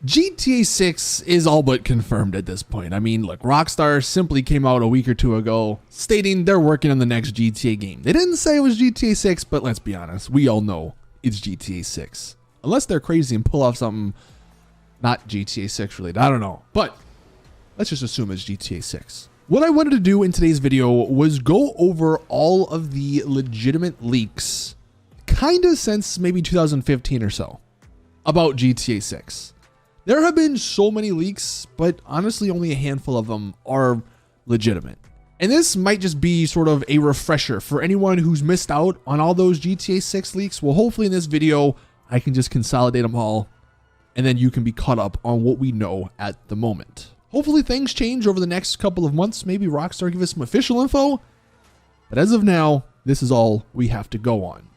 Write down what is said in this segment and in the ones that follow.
GTA 6 is all but confirmed at this point. I mean, look, Rockstar simply came out a week or two ago stating they're working on the next GTA game. They didn't say it was GTA 6, but let's be honest, we all know it's GTA 6. Unless they're crazy and pull off something not GTA 6 related. I don't know. But let's just assume it's GTA 6. What I wanted to do in today's video was go over all of the legitimate leaks, kind of since maybe 2015 or so, about GTA 6. There have been so many leaks, but honestly only a handful of them are legitimate. And this might just be sort of a refresher for anyone who's missed out on all those GTA 6 leaks. Well, hopefully in this video, I can just consolidate them all, and then you can be caught up on what we know at the moment. Hopefully things change over the next couple of months. Maybe Rockstar give us some official info. But as of now, this is all we have to go on.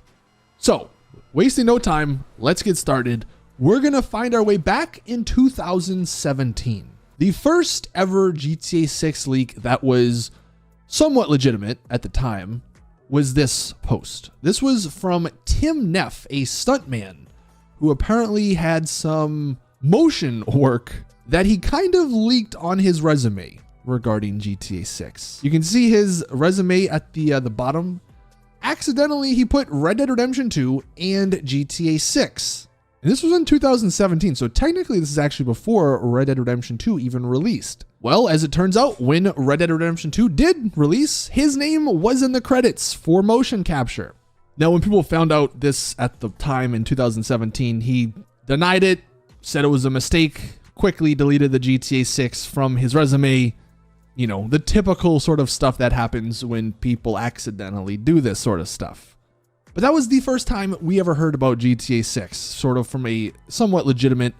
So, wasting no time, let's get started. We're going to find our way back in 2017. The first ever GTA 6 leak that was somewhat legitimate at the time was this post. This was from Tim Neff, a stuntman who apparently had some motion work that he kind of leaked on his resume regarding GTA 6. You can see his resume at the bottom. Accidentally, he put Red Dead Redemption 2 and GTA 6. And this was in 2017, so technically this is actually before Red Dead Redemption 2 even released. Well, as it turns out, when Red Dead Redemption 2 did release, his name was in the credits for motion capture. Now, when people found out this at the time in 2017, he denied it, said it was a mistake, quickly deleted the GTA 6 from his resume. You know, the typical sort of stuff that happens when people accidentally do this sort of stuff. But that was the first time we ever heard about GTA 6, sort of from a somewhat legitimate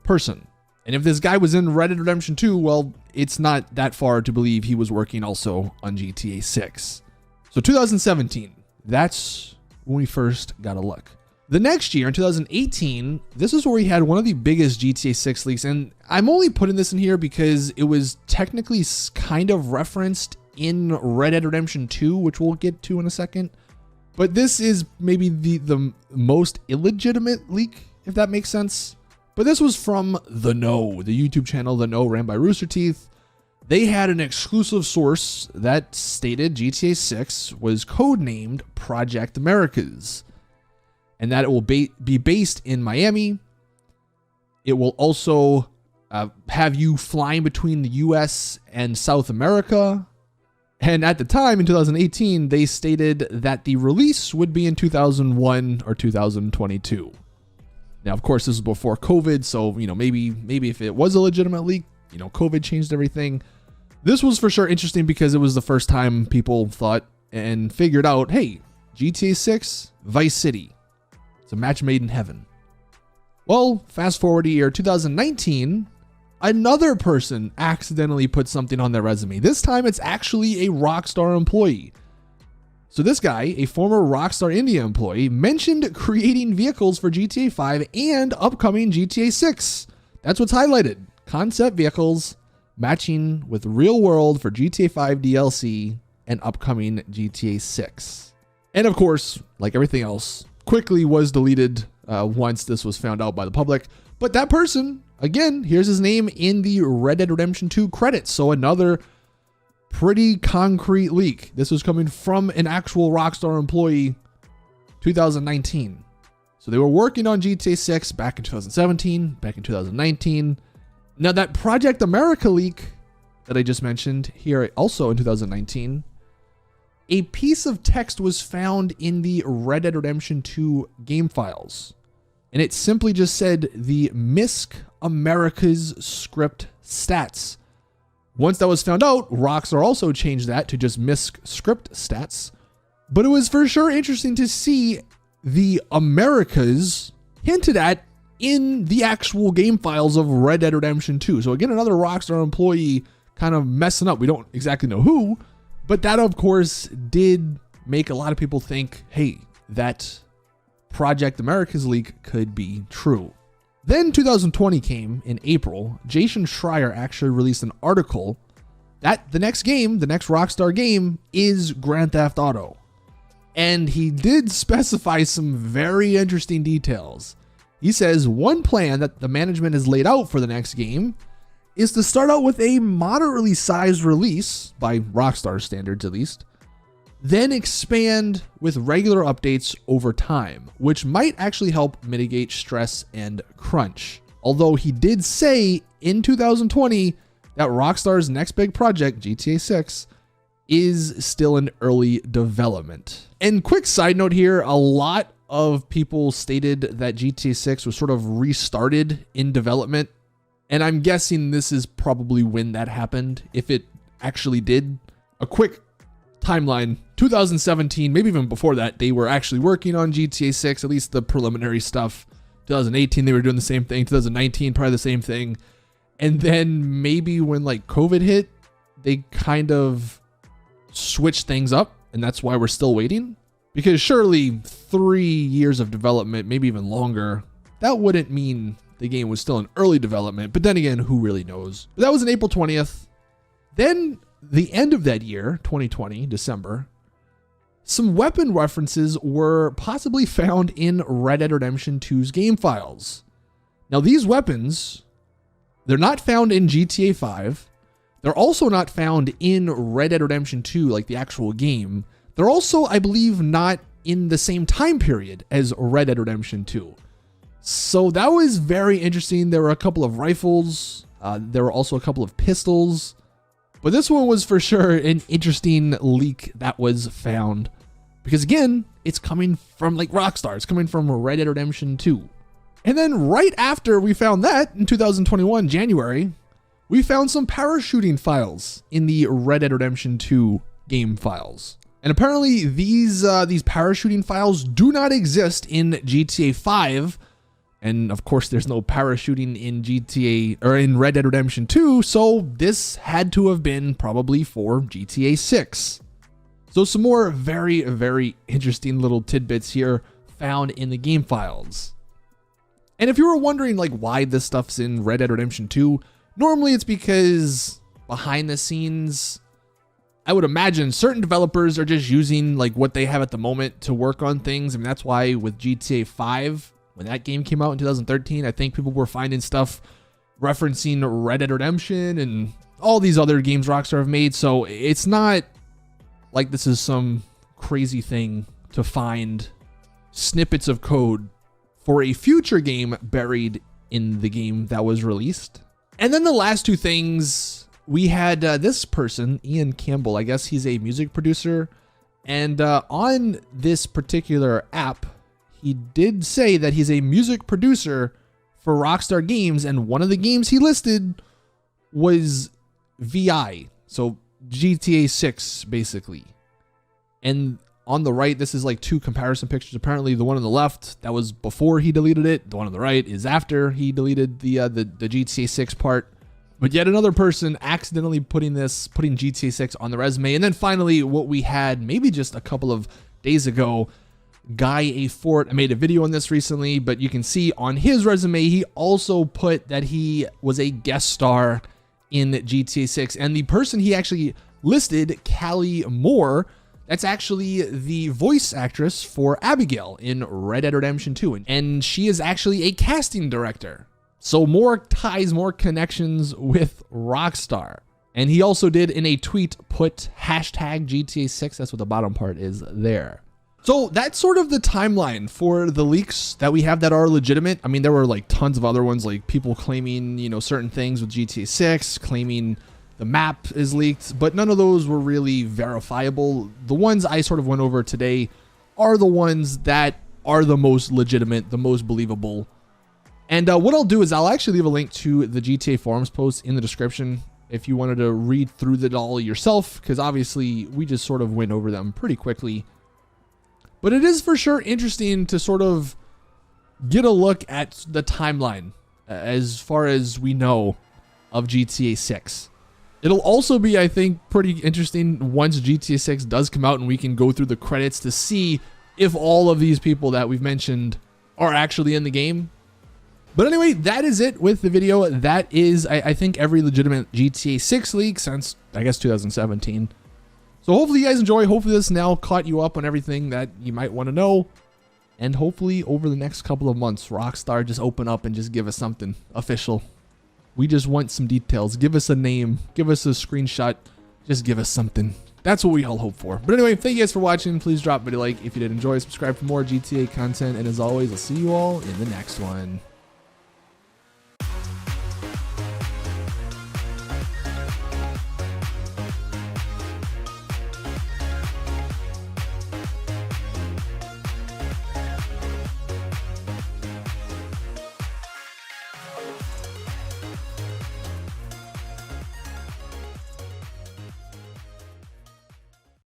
person. And if this guy was in Red Dead Redemption 2, well, it's not that far to believe he was working also on GTA 6. So 2017, that's when we first got a look. The next year, in 2018, this is where we had one of the biggest GTA 6 leaks. And I'm only putting this in here because it was technically kind of referenced in Red Dead Redemption 2, which we'll get to in a second. But this is maybe the most illegitimate leak, if that makes sense. But this was from The Know, the YouTube channel The Know, ran by Rooster Teeth. They had an exclusive source that stated GTA 6 was codenamed Project Americas, and that it will be based in Miami. It will also have you flying between the US and South America. And at the time, in 2018, they stated that the release would be in 2001 or 2022. Now, of course, this was before COVID, so, you know, maybe if it was a legitimate leak, you know, COVID changed everything. This was for sure interesting because it was the first time people thought and figured out, hey, GTA 6, Vice City. It's a match made in heaven. Well, fast forward a year, 2019, another person accidentally put something on their resume. This time it's actually a Rockstar employee. So this guy, a former Rockstar India employee, mentioned creating vehicles for GTA 5 and upcoming GTA 6. That's what's highlighted. Concept vehicles matching with real world for GTA 5 DLC and upcoming GTA 6. And of course, like everything else, quickly was deleted once this was found out by the public. But that person, again, here's his name in the Red Dead Redemption 2 credits. So another pretty concrete leak. This was coming from an actual Rockstar employee, 2019. So they were working on GTA 6 back in 2017, back in 2019. Now that Project America leak that I just mentioned here also in 2019, a piece of text was found in the Red Dead Redemption 2 game files. And it simply just said the MISC America's script stats. Once that was found out, Rockstar also changed that to just MISC script stats. But it was for sure interesting to see the Americas hinted at in the actual game files of Red Dead Redemption 2. So again, another Rockstar employee kind of messing up. We don't exactly know who, but that of course did make a lot of people think, hey, that Project America's leak could be true. Then 2020 came in April. Jason Schreier actually released an article that the next game, the next Rockstar game, is Grand Theft Auto. And he did specify some very interesting details. He says one plan that the management has laid out for the next game is to start out with a moderately sized release, by Rockstar standards at least, then expand with regular updates over time, which might actually help mitigate stress and crunch. Although he did say in 2020 that Rockstar's next big project, GTA 6, is still in early development. And quick side note here, a lot of people stated that GTA 6 was sort of restarted in development. And I'm guessing this is probably when that happened, if it actually did. A quick timeline, 2017, maybe even before that, they were actually working on GTA 6, at least the preliminary stuff. 2018, they were doing the same thing. 2019, probably the same thing. And then maybe when like COVID hit, they kind of switched things up, and that's why we're still waiting. Because surely 3 years of development, maybe even longer, that wouldn't mean the game was still in early development. But then again, who really knows? But that was on April 20th. Then the end of that year, 2020, December, some weapon references were possibly found in Red Dead Redemption 2's game files. Now these weapons, they're not found in GTA 5. They're also not found in Red Dead Redemption 2, like the actual game. They're also, I believe, not in the same time period as Red Dead Redemption 2. So that was very interesting. There were a couple of rifles. There were also a couple of pistols. But this one was for sure an interesting leak that was found. Because again, it's coming from like Rockstar. It's coming from Red Dead Redemption 2. And then right after we found that, in 2021, January, we found some parachuting files in the Red Dead Redemption 2 game files. And apparently these parachuting files do not exist in GTA 5. And of course, there's no parachuting in GTA or in Red Dead Redemption 2. So this had to have been probably for GTA 6. So some more very, very interesting little tidbits here found in the game files. And if you were wondering like why this stuff's in Red Dead Redemption 2, normally it's because behind the scenes, I would imagine certain developers are just using like what they have at the moment to work on things. I mean, that's why with GTA 5, when that game came out in 2013, I think people were finding stuff referencing Red Dead Redemption and all these other games Rockstar have made. So it's not like this is some crazy thing to find snippets of code for a future game buried in the game that was released. And then the last two things, we had this person, Ian Campbell. I guess he's a music producer. And on this particular app, he did say that he's a music producer for Rockstar Games, and one of the games he listed was VI, so GTA 6 basically. And on the right, this is like two comparison pictures. Apparently the one on the left, that was before he deleted it. The one on the right is after he deleted the GTA 6 part. But yet another person accidentally putting GTA 6 on the resume. And then finally, what we had maybe just a couple of days ago, Guy A. Fort. I made a video on this recently, but you can see on his resume, he also put that he was a guest star in GTA 6. And the person he actually listed, Callie Moore, that's actually the voice actress for Abigail in Red Dead Redemption 2. And she is actually a casting director. So more ties, more connections with Rockstar. And he also did in a tweet put hashtag GTA 6. That's what the bottom part is there. So that's sort of the timeline for the leaks that we have that are legitimate. I mean, there were like tons of other ones, like people claiming, you know, certain things with GTA 6, claiming the map is leaked, but none of those were really verifiable. The ones I sort of went over today are the ones that are the most legitimate, the most believable. And what I'll do is I'll actually leave a link to the GTA forums post in the description if you wanted to read through it all yourself, because obviously we just sort of went over them pretty quickly. But it is for sure interesting to sort of get a look at the timeline as far as we know of GTA 6. It'll also be, I think, pretty interesting once GTA 6 does come out and we can go through the credits to see if all of these people that we've mentioned are actually in the game. But anyway, that is it with the video. That is, I think, every legitimate GTA 6 leak since, I guess, 2017. So hopefully you guys enjoy. Hopefully this now caught you up on everything that you might want to know. And hopefully over the next couple of months, Rockstar just open up and just give us something official. We just want some details. Give us a name. Give us a screenshot. Just give us something. That's what we all hope for. But anyway, thank you guys for watching. Please drop a video like if you did enjoy. Subscribe for more GTA content. And as always, I'll see you all in the next one.